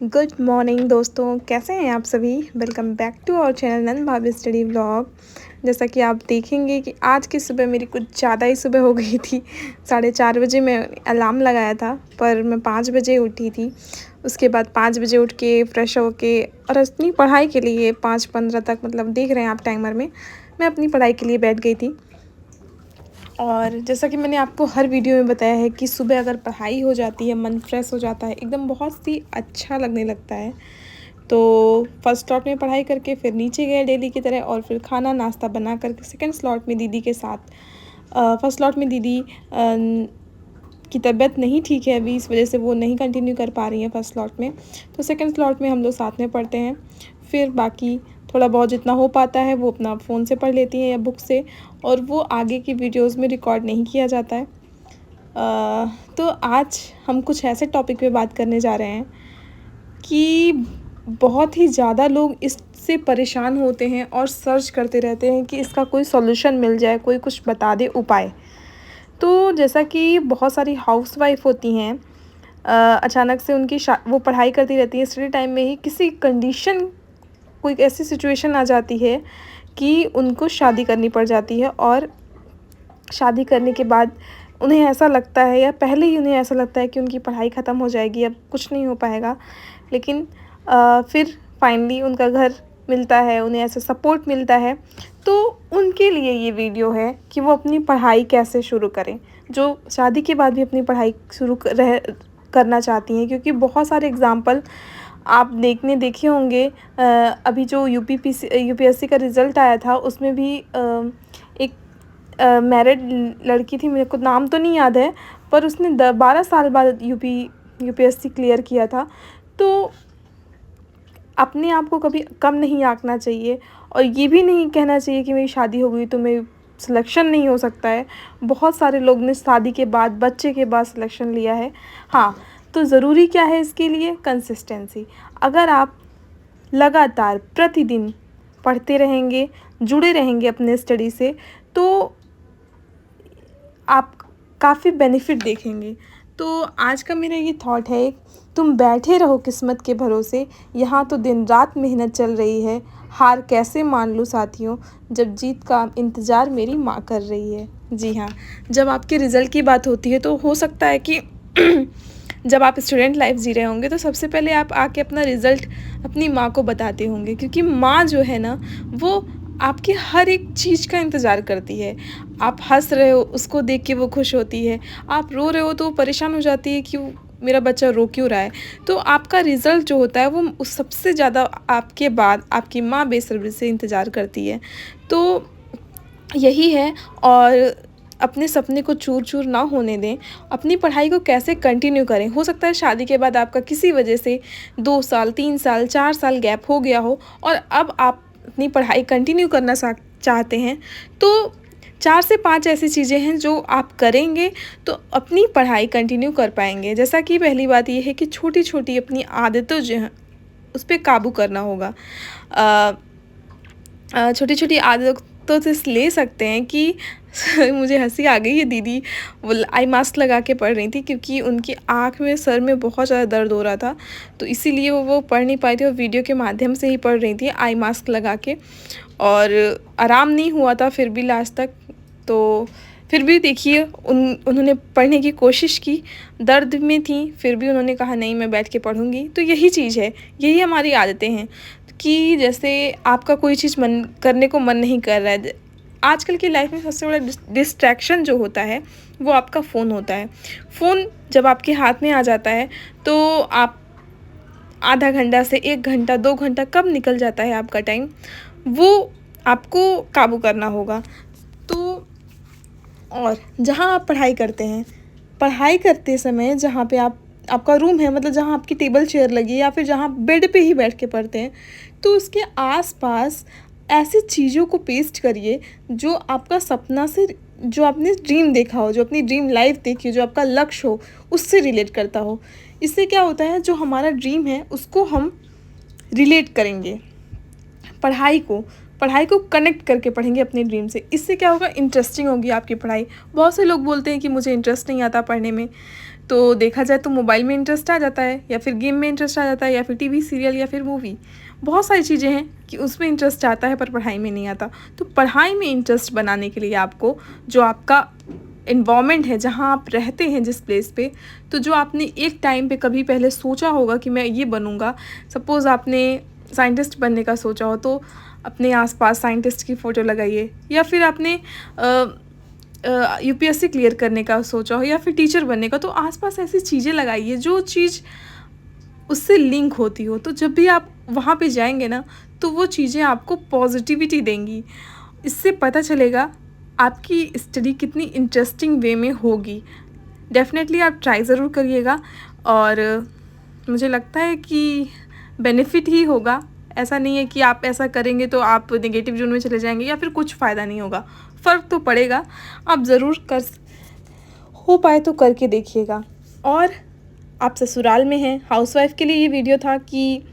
Good morning दोस्तों, कैसे हैं आप सभी। Welcome back to our channel Nand Bhabhi study vlog. जैसा कि आप देखेंगे कि आज की सुबह मेरी कुछ ज़्यादा ही सुबह हो गई थी। 4:30 बजे मैं अलार्म लगाया था, पर मैं 5 बजे उठी थी। उसके बाद 5 बजे उठ के फ्रेश होके और अपनी पढ़ाई के लिए 5:15 तक, मतलब देख रहे हैं आप टाइमर में, मैं अपनी पढ़ाई के लिए बैठ गई थी। और जैसा कि मैंने आपको हर वीडियो में बताया है कि सुबह अगर पढ़ाई हो जाती है, मन फ्रेश हो जाता है, एकदम बहुत ही अच्छा लगने लगता है। तो फर्स्ट स्लॉट में पढ़ाई करके फिर नीचे गए डेली की तरह, और फिर खाना नाश्ता बना करके सेकंड स्लॉट में दीदी के साथ। फर्स्ट स्लॉट में दीदी की तबीयत नहीं ठीक है अभी, इस वजह से वो नहीं कंटिन्यू कर पा रही हैं फर्स्ट स्लॉट में। तो सेकंड स्लॉट में हम लोग साथ में पढ़ते हैं। फिर बाकी थोड़ा बहुत जितना हो पाता है वो अपना फ़ोन से पढ़ लेती हैं या बुक से, और वो आगे की वीडियोस में रिकॉर्ड नहीं किया जाता है। तो आज हम कुछ ऐसे टॉपिक पे बात करने जा रहे हैं कि बहुत ही ज़्यादा लोग इससे परेशान होते हैं और सर्च करते रहते हैं कि इसका कोई सॉल्यूशन मिल जाए, कोई कुछ बता दे उपाय। तो जैसा कि बहुत सारी हाउसवाइफ होती हैं, अचानक से उनकी वो पढ़ाई करती रहती हैं, स्टडी टाइम में ही किसी कंडीशन, कोई ऐसी सिचुएशन आ जाती है कि उनको शादी करनी पड़ जाती है। और शादी करने के बाद उन्हें ऐसा लगता है, या पहले ही उन्हें ऐसा लगता है कि उनकी पढ़ाई ख़त्म हो जाएगी, अब कुछ नहीं हो पाएगा। लेकिन फिर फाइनली उनका घर मिलता है, उन्हें ऐसा सपोर्ट मिलता है। तो उनके लिए ये वीडियो है कि वो अपनी पढ़ाई कैसे शुरू करें, जो शादी के बाद भी अपनी पढ़ाई करना चाहती हैं। क्योंकि बहुत सारे एग्ज़ाम्पल आप देखे होंगे। अभी जो यूपीएससी का रिज़ल्ट आया था, उसमें भी एक मैरिड लड़की थी, मेरे को नाम तो नहीं याद है, पर उसने 12 साल बाद यूपीएससी क्लियर किया था। तो अपने आप को कभी कम नहीं आंकना चाहिए, और ये भी नहीं कहना चाहिए कि मेरी शादी हो गई तो मेरी सिलेक्शन नहीं हो सकता है। बहुत सारे लोग ने शादी के बाद, बच्चे के बाद सिलेक्शन लिया है। हाँ, तो ज़रूरी क्या है इसके लिए? कंसिस्टेंसी। अगर आप लगातार प्रतिदिन पढ़ते रहेंगे, जुड़े रहेंगे अपने स्टडी से, तो आप काफ़ी बेनिफिट देखेंगे। तो आज का मेरा ये थॉट है, तुम बैठे रहो किस्मत के भरोसे, यहाँ तो दिन रात मेहनत चल रही है। हार कैसे मान लूँ साथियों, जब जीत का इंतज़ार मेरी माँ कर रही है। जी हाँ, जब आपके रिज़ल्ट की बात होती है तो हो सकता है कि जब आप स्टूडेंट लाइफ जी रहे होंगे तो सबसे पहले आप आके अपना रिज़ल्ट अपनी माँ को बताते होंगे, क्योंकि माँ जो है ना, वो आपकी हर एक चीज़ का इंतज़ार करती है। आप हंस रहे हो, उसको देख के वो खुश होती है। आप रो रहे हो तो वो परेशान हो जाती है कि मेरा बच्चा रो क्यों रहा है। तो आपका रिज़ल्ट जो होता है, वो उस सबसे ज़्यादा आपके बाद आपकी माँ बेसब्री से इंतज़ार करती है। तो यही है। और अपने सपने को चूर-चूर ना होने दें। अपनी पढ़ाई को कैसे कंटिन्यू करें। हो सकता है शादी के बाद आपका किसी वजह से 2 साल, 3 साल, 4 साल गैप हो गया हो, और अब आप अपनी पढ़ाई कंटिन्यू करना चाहते हैं। तो 4 से 5 ऐसी चीज़ें हैं जो आप करेंगे तो अपनी पढ़ाई कंटिन्यू कर पाएँगे। जैसा कि पहली बात ये है कि छोटी-छोटी अपनी आदतों जो हैं, उस पे काबू करना होगा। छोटी-छोटी आदतों से ले सकते हैं कि मुझे हँसी आ गई है। दीदी वो आई मास्क लगा के पढ़ रही थी, क्योंकि उनकी आँख में, सर में बहुत ज़्यादा दर्द हो रहा था, तो इसीलिए वो पढ़ नहीं पाई थी, और वीडियो के माध्यम से ही पढ़ रही थी आई मास्क लगा के। और आराम नहीं हुआ था फिर भी लास्ट तक। तो फिर भी देखिए, उन्होंने पढ़ने की कोशिश की, दर्द में थी, फिर भी उन्होंने कहा नहीं मैं बैठ के पढ़ूँगी। तो यही चीज़ है, यही हमारी आदतें हैं कि जैसे आपका कोई चीज़ मन करने को मन नहीं कर रहा है। आजकल की लाइफ में सबसे बड़ा डिस्ट्रैक्शन जो होता है, वो आपका फ़ोन होता है। फ़ोन जब आपके हाथ में आ जाता है तो आप आधा घंटा से 1 घंटा, 2 घंटा कब निकल जाता है आपका टाइम, वो आपको काबू करना होगा। तो और जहाँ आप पढ़ाई करते हैं, पढ़ाई करते समय जहाँ पे आपका रूम है, मतलब जहाँ आपकी टेबल चेयर लगी है, या फिर जहाँ बेड पे ही बैठ के पढ़ते हैं, तो उसके आसपास ऐसी चीज़ों को पेस्ट करिए जो आपका सपना से, जो आपने ड्रीम देखा हो, जो अपनी ड्रीम लाइफ देखी हो, जो आपका लक्ष्य हो, उससे रिलेट करता हो। इससे क्या होता है, जो हमारा ड्रीम है उसको हम रिलेट करेंगे। पढ़ाई को कनेक्ट करके पढ़ेंगे अपने ड्रीम से। इससे क्या होगा, इंटरेस्टिंग होगी आपकी पढ़ाई। बहुत से लोग बोलते हैं कि मुझे इंटरेस्ट नहीं आता पढ़ने में, तो देखा जाए तो मोबाइल में इंटरेस्ट आ जाता है, या फिर गेम में इंटरेस्ट आ जाता है, या फिर टीवी सीरियल, या फिर मूवी। बहुत सारी चीज़ें हैं कि उसमें इंटरेस्ट आता है पर पढ़ाई में नहीं आता। तो पढ़ाई में इंटरेस्ट बनाने के लिए आपको जो आपका इन्वायरमेंट है, जहाँ आप रहते हैं जिस प्लेस पे, तो जो आपने एक टाइम पे कभी पहले सोचा होगा कि मैं ये बनूँगा, सपोज़ आपने साइंटिस्ट बनने का सोचा हो तो अपने आसपास साइंटिस्ट की फ़ोटो लगाइए, या फिर आपने यूपीएससी क्लियर करने का सोचा हो, या फिर टीचर बनने का, तो आसपास ऐसी चीज़ें लगाइए जो चीज़ उससे लिंक होती हो। तो जब भी आप वहाँ पे जाएंगे ना, तो वो चीज़ें आपको पॉजिटिविटी देंगी। इससे पता चलेगा आपकी स्टडी कितनी इंटरेस्टिंग वे में होगी। डेफ़िनेटली आप ट्राई ज़रूर करिएगा, और मुझे लगता है कि बेनिफिट ही होगा। ऐसा नहीं है कि आप ऐसा करेंगे तो आप नेगेटिव जोन में चले जाएंगे या फिर कुछ फ़ायदा नहीं होगा। फ़र्क तो पड़ेगा, आप ज़रूर कर हो पाए तो करके देखिएगा। और आप ससुराल में हैं, हाउसवाइफ़ के लिए ये वीडियो था कि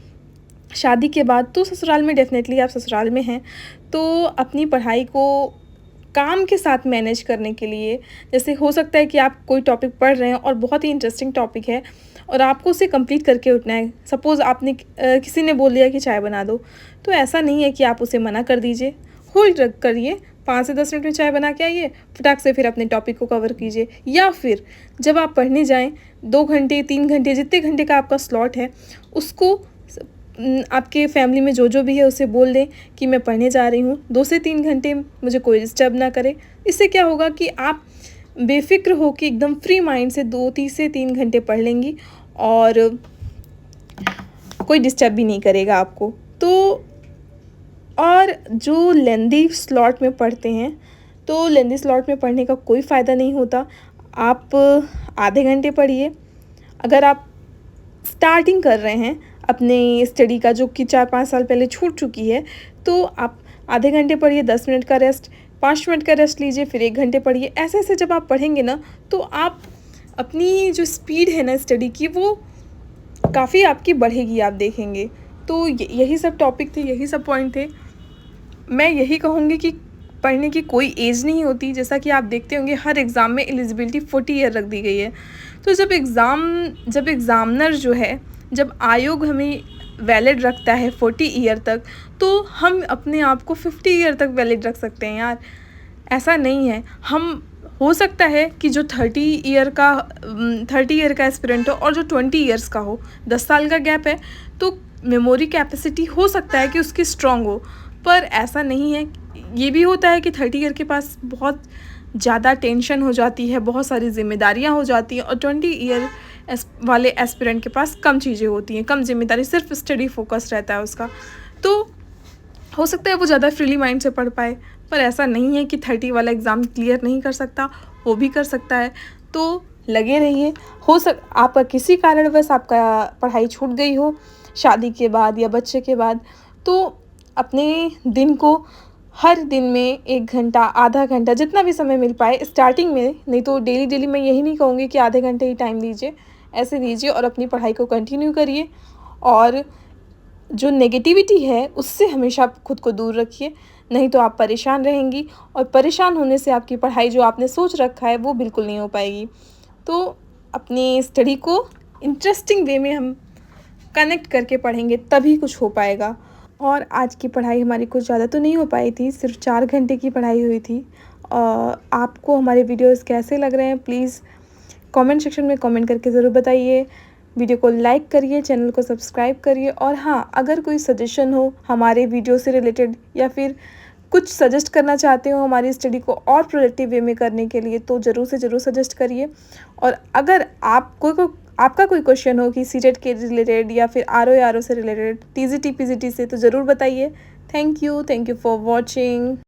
शादी के बाद तो ससुराल में, डेफ़िनेटली आप ससुराल में हैं तो अपनी पढ़ाई को काम के साथ मैनेज करने के लिए, जैसे हो सकता है कि आप कोई टॉपिक पढ़ रहे हैं और बहुत ही इंटरेस्टिंग टॉपिक है और आपको उसे कंप्लीट करके उठना है। सपोज़ आपने किसी ने बोल दिया कि चाय बना दो, तो ऐसा नहीं है कि आप उसे मना कर दीजिए, होल्ड रख करिए, 5 से 10 मिनट में चाय बना के आइए, फटाक से फिर अपने टॉपिक को कवर कीजिए। या फिर जब आप पढ़ने जाएँ 2 घंटे 3 घंटे जितने घंटे का आपका स्लॉट है, उसको आपके फैमिली में जो भी है उसे बोल दें कि मैं पढ़ने जा रही हूँ, 2 से 3 घंटे मुझे कोई डिस्टर्ब ना करे। इससे क्या होगा कि आप बेफ़िक्र हो के एकदम फ्री माइंड से 2 से 3 घंटे पढ़ लेंगी और कोई डिस्टर्ब भी नहीं करेगा आपको। तो और जो लेंदी स्लॉट में पढ़ते हैं, तो लेंदी स्लॉट में पढ़ने का कोई फ़ायदा नहीं होता। आप आधे घंटे पढ़िए। अगर आप स्टार्टिंग कर रहे हैं अपने स्टडी का, जो कि 4-5 साल पहले छूट चुकी है, तो आप आधे घंटे पढ़िए, 10 मिनट का रेस्ट, 5 मिनट का रेस्ट लीजिए, फिर 1 घंटे पढ़िए। ऐसे जब आप पढ़ेंगे ना, तो आप अपनी जो स्पीड है ना स्टडी की, वो काफ़ी आपकी बढ़ेगी, आप देखेंगे। तो यही सब टॉपिक थे, यही सब पॉइंट थे। मैं यही कहूँगी कि पढ़ने की कोई एज नहीं होती। जैसा कि आप देखते होंगे हर एग्ज़ाम में एलिजिबिलिटी 40 ईयर रख दी गई है। तो जब एग्ज़ामिनर जो है, जब आयोग हमें वैलिड रखता है 40 ईयर तक, तो हम अपने आप को 50 ईयर तक वैलिड रख सकते हैं यार। ऐसा नहीं है। हम हो सकता है कि जो 30 ईयर का एस्पिरेंट हो और जो 20 ईयर्स का हो, 10 साल का गैप है, तो मेमोरी कैपेसिटी हो सकता है कि उसकी स्ट्रॉन्ग हो, पर ऐसा नहीं है। ये भी होता है कि 30 ईयर के पास बहुत ज़्यादा टेंशन हो जाती है, बहुत सारी जिम्मेदारियां हो जाती हैं, और 20 ईयर वाले एस्पिरेंट के पास कम चीज़ें होती हैं, कम जिम्मेदारी, सिर्फ स्टडी फोकस रहता है उसका। तो हो सकता है वो ज़्यादा फ्रीली माइंड से पढ़ पाए, पर ऐसा नहीं है कि 30 वाला एग्ज़ाम क्लियर नहीं कर सकता, वो भी कर सकता है। तो लगे रहिए। आपका किसी कारणवश आपका पढ़ाई छूट गई हो शादी के बाद या बच्चे के बाद, तो अपने दिन को हर दिन में 1 घंटा, आधा घंटा, जितना भी समय मिल पाए स्टार्टिंग में, नहीं तो डेली मैं यही नहीं कहूँगी कि आधे घंटे ही टाइम दीजिए, ऐसे दीजिए और अपनी पढ़ाई को कंटिन्यू करिए। और जो नेगेटिविटी है उससे हमेशा खुद को दूर रखिए, नहीं तो आप परेशान रहेंगी, और परेशान होने से आपकी पढ़ाई जो आपने सोच रखा है वो बिल्कुल नहीं हो पाएगी। तो अपनी स्टडी को इंटरेस्टिंग वे में हम कनेक्ट करके पढ़ेंगे, तभी कुछ हो पाएगा। और आज की पढ़ाई हमारी कुछ ज़्यादा तो नहीं हो पाई थी, सिर्फ 4 घंटे की पढ़ाई हुई थी। आपको हमारे वीडियोस कैसे लग रहे हैं, प्लीज़ कमेंट सेक्शन में कमेंट करके ज़रूर बताइए। वीडियो को लाइक करिए, चैनल को सब्सक्राइब करिए, और हाँ, अगर कोई सजेशन हो हमारे वीडियो से रिलेटेड, या फिर कुछ सजेस्ट करना चाहते हो हमारी स्टडी को और प्रोडक्टिव वे में करने के लिए, तो ज़रूर से ज़रूर सजेस्ट करिए। और अगर आपका कोई क्वेश्चन हो कि सीटेट के रिलेटेड या फिर आरओ से रिलेटेड, टीजीटी पीजीटी से, तो ज़रूर बताइए। Thank you for watching.